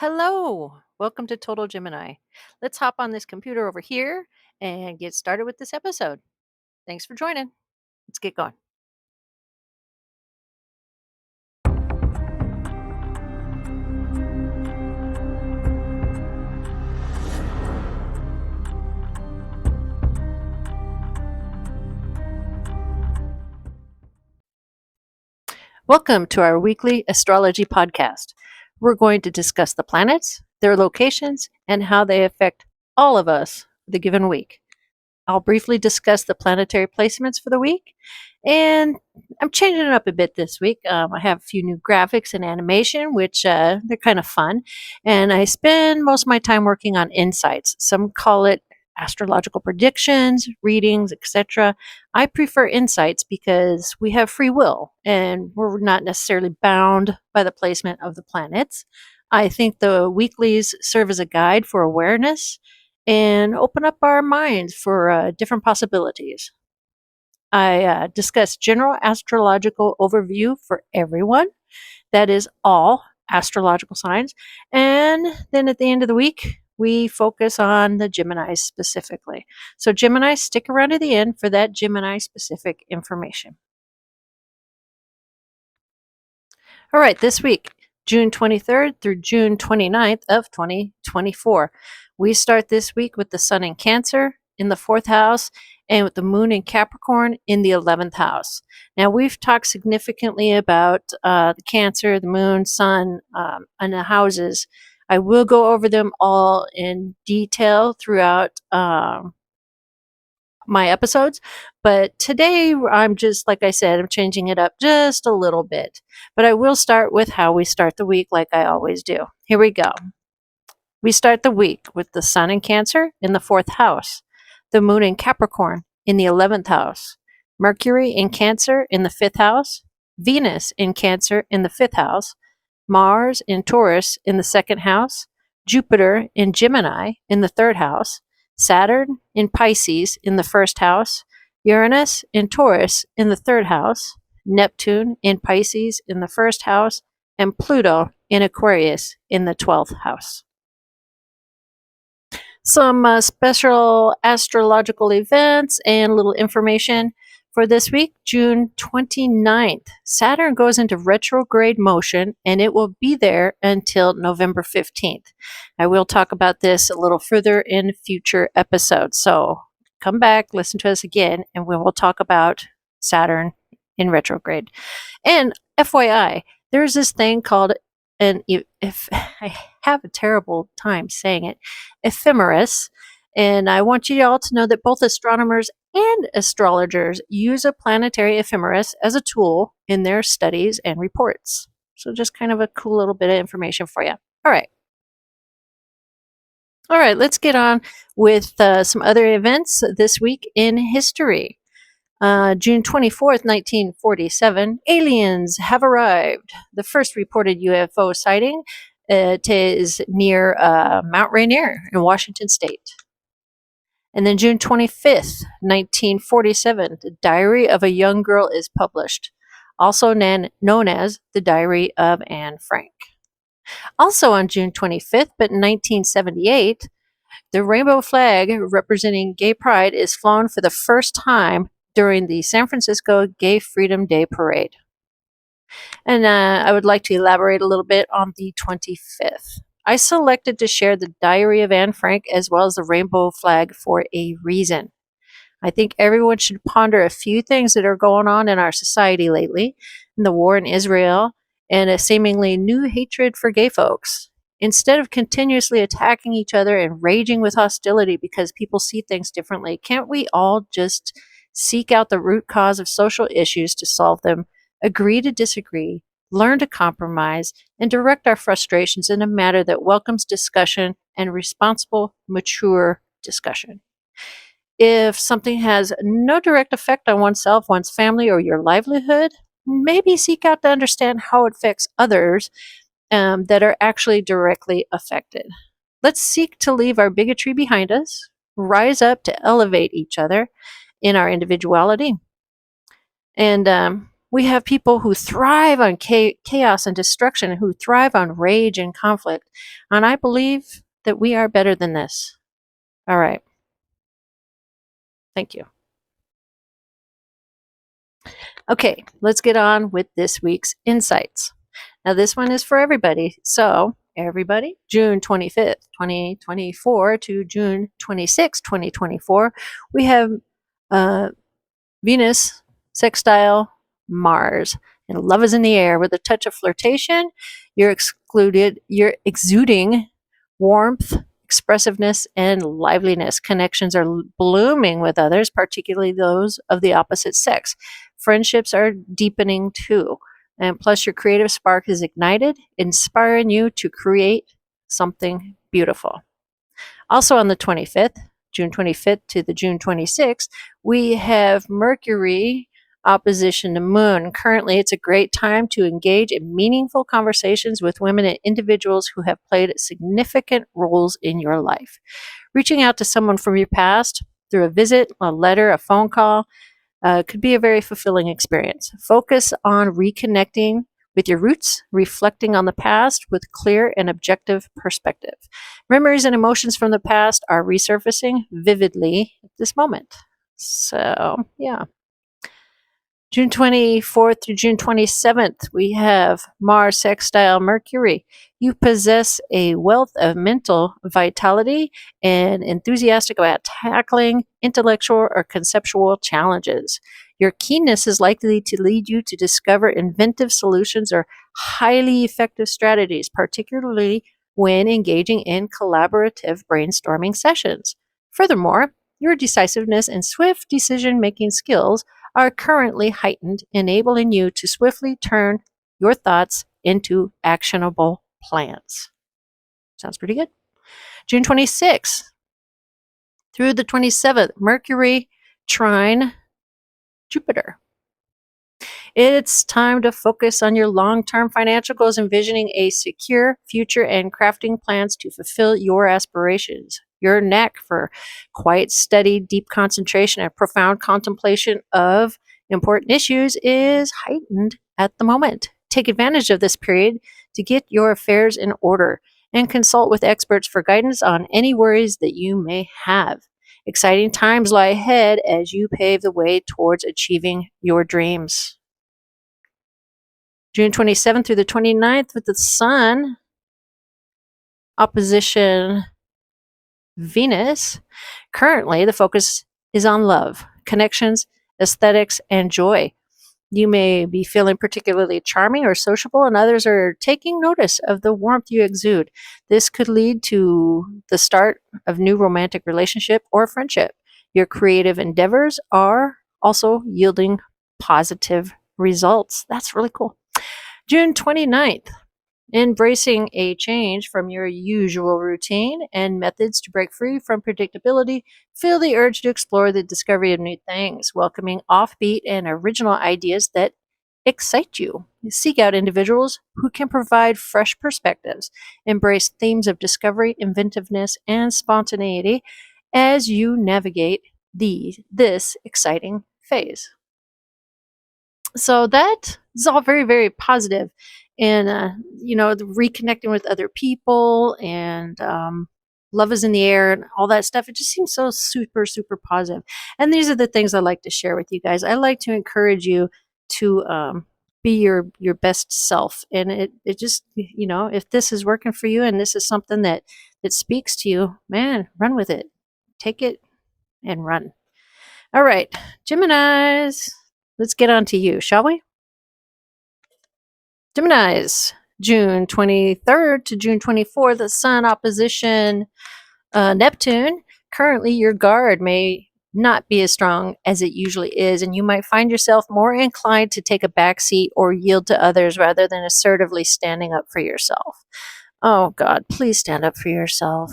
Hello, welcome to Total Gemini. Let's hop on this computer over here and get started with this episode. Thanks for joining. Let's get going. Welcome to our weekly astrology podcast. We're going to discuss the planets, their locations, and how they affect all of us the given week. I'll briefly discuss the planetary placements for the week, and I'm changing it up a bit this week. I have a few new graphics and animation, which they're kind of fun, and I spend most of my time working on insights. Some call it astrological predictions, readings, etc. I prefer insights because we have free will, and we're not necessarily bound by the placement of the planets. I think the weeklies serve as a guide for awareness and open up our minds for different possibilities. I discuss general astrological overview for everyone. That is all astrological signs. And then at the end of the week, we focus on the Geminis specifically. So Gemini, stick around to the end for that Gemini specific information. All right, this week, June 23rd through June 29th of 2024. We start this week with the Sun in Cancer in the 4th house and with the Moon in Capricorn in the 11th house. Now, we've talked significantly about the Cancer, the Moon, Sun, and the houses. I will go over them all in detail throughout my episodes, but today I'm just, like I said, I'm changing it up just a little bit. But I will start with how we start the week like I always do. Here we go. We start the week with the Sun in Cancer in the 4th house, the Moon in Capricorn in the 11th house, Mercury in Cancer in the 5th house, Venus in Cancer in the 5th house, Mars in Taurus in the 2nd house, Jupiter in Gemini in the 3rd house, Saturn in Pisces in the 1st house, Uranus in Taurus in the 3rd house, Neptune in Pisces in the 1st house, and Pluto in Aquarius in the 12th house. Some special astrological events and little information for this week, June 29th. Saturn goes into retrograde motion and it will be there until November 15th. I will talk about this a little further in future episodes. So come back, listen to us again, and we will talk about Saturn in retrograde. And FYI, there's this thing called if I have a terrible time saying it, ephemeris. And I want you all to know that both astronomers and astrologers use a planetary ephemeris as a tool in their studies and reports. So just kind of a cool little bit of information for you. All right. All right, let's get on with some other events this week in history. June 24th, 1947, aliens have arrived. The first reported UFO sighting is near Mount Rainier in Washington State. And then June 25th, 1947, the Diary of a Young Girl is published, also known as the Diary of Anne Frank. Also on June 25th, but in 1978, the rainbow flag representing gay pride is flown for the first time during the San Francisco Gay Freedom Day Parade. And I would like to elaborate a little bit on the 25th. I selected to share the Diary of Anne Frank as well as the rainbow flag for a reason. I think everyone should ponder a few things that are going on in our society lately, in the war in Israel, and a seemingly new hatred for gay folks. Instead of continuously attacking each other and raging with hostility because people see things differently, can't we all just seek out the root cause of social issues to solve them, agree to disagree, learn to compromise, and direct our frustrations in a manner that welcomes discussion and responsible, mature discussion? If something has no direct effect on oneself, one's family, or your livelihood, maybe seek out to understand how it affects others that are actually directly affected. Let's seek to leave our bigotry behind us, rise up to elevate each other in our individuality. And We have people who thrive on chaos and destruction, who thrive on rage and conflict. And I believe that we are better than this. All right. Thank you. Okay, let's get on with this week's insights. Now, this one is for everybody. So, everybody, June 25th, 2024 to June 26th, 2024, we have Venus sextile Mars. And love is in the air. With a touch of flirtation, you're exuding warmth, expressiveness, and liveliness. Connections are blooming with others, particularly those of the opposite sex. Friendships are deepening too. And plus, your creative spark is ignited, inspiring you to create something beautiful. Also on the 25th, June 25th to the June 26th, we have Mercury opposition to Moon. Currently, it's a great time to engage in meaningful conversations with women and individuals who have played significant roles in your life. Reaching out to someone from your past through a visit, a letter, a phone call, could be a very fulfilling experience. Focus on reconnecting with your roots, reflecting on the past with clear and objective perspective. Memories and emotions from the past are resurfacing vividly at this moment. So, yeah. June 24th through June 27th, we have Mars sextile Mercury. You possess a wealth of mental vitality and enthusiastic about tackling intellectual or conceptual challenges. Your keenness is likely to lead you to discover inventive solutions or highly effective strategies, particularly when engaging in collaborative brainstorming sessions. Furthermore, your decisiveness and swift decision-making skills are currently heightened, enabling you to swiftly turn your thoughts into actionable plans. Sounds pretty good. June 26th through the 27th, Mercury trine Jupiter. It's time to focus on your long-term financial goals, envisioning a secure future and crafting plans to fulfill your aspirations. Your knack for quiet, steady, deep concentration and profound contemplation of important issues is heightened at the moment. Take advantage of this period to get your affairs in order and consult with experts for guidance on any worries that you may have. Exciting times lie ahead as you pave the way towards achieving your dreams. June 27th through the 29th, with the Sun opposition Venus. Currently, the focus is on love, connections, aesthetics, and joy. You may be feeling particularly charming or sociable, and others are taking notice of the warmth you exude. This could lead to the start of new romantic relationship or friendship. Your creative endeavors are also yielding positive results. That's really cool. June 29th, embracing a change from your usual routine and methods to break free from predictability. Feel the urge to explore the discovery of new things, welcoming offbeat and original ideas that excite you. Seek out individuals who can provide fresh perspectives. Embrace themes of discovery, inventiveness, and spontaneity as you navigate this exciting phase. So that is all very, very positive. And, reconnecting with other people and love is in the air and all that stuff. It just seems so super, super positive. And these are the things I like to share with you guys. I like to encourage you to be your best self. And it just, if this is working for you and this is something that speaks to you, man, run with it. Take it and run. All right, Geminis. Let's get on to you, shall we? Geminis, June 23rd to June 24th, the Sun opposition Neptune. Currently, your guard may not be as strong as it usually is, and you might find yourself more inclined to take a back seat or yield to others rather than assertively standing up for yourself. Oh, God, please stand up for yourself.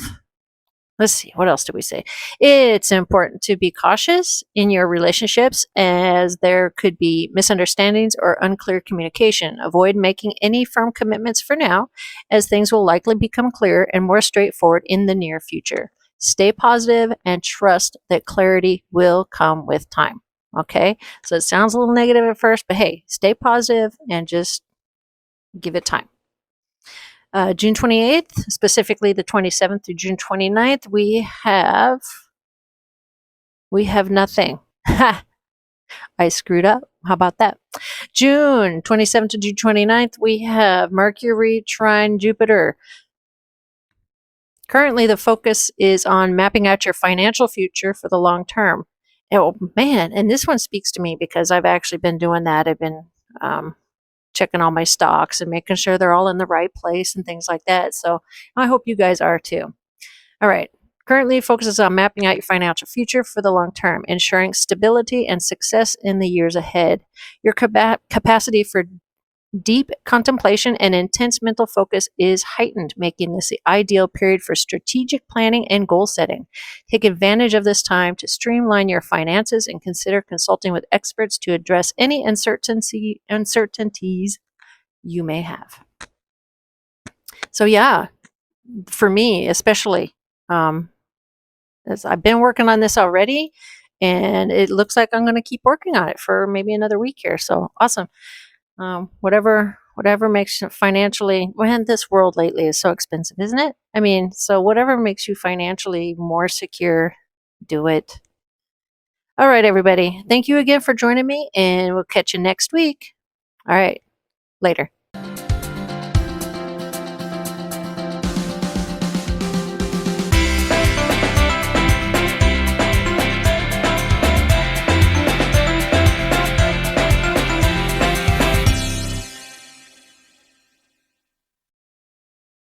Let's see, what else do we say? It's important to be cautious in your relationships as there could be misunderstandings or unclear communication. Avoid making any firm commitments for now, as things will likely become clearer and more straightforward in the near future. Stay positive and trust that clarity will come with time. Okay, so it sounds a little negative at first, but hey, stay positive and just give it time. June 28th, specifically the 27th through June 29th, we have nothing. I screwed up. How about that? June 27th to June 29th, we have Mercury trine Jupiter. Currently, the focus is on mapping out your financial future for the long term. Oh, man. And this one speaks to me because I've actually been doing that. I've been checking all my stocks and making sure they're all in the right place and things like that. So I hope you guys are too. All right. Currently focuses on mapping out your financial future for the long term, ensuring stability and success in the years ahead. Your capacity for deep contemplation and intense mental focus is heightened, making this the ideal period for strategic planning and goal setting. Take advantage of this time to streamline your finances and consider consulting with experts to address any uncertainties you may have. So, yeah, for me, especially, as I've been working on this already, and it looks like I'm going to keep working on it for maybe another week here. So awesome. Whatever makes you financially, well, this world lately is so expensive, isn't it? I mean, so whatever makes you financially more secure, do it. All right, everybody. Thank you again for joining me, and we'll catch you next week. All right, later.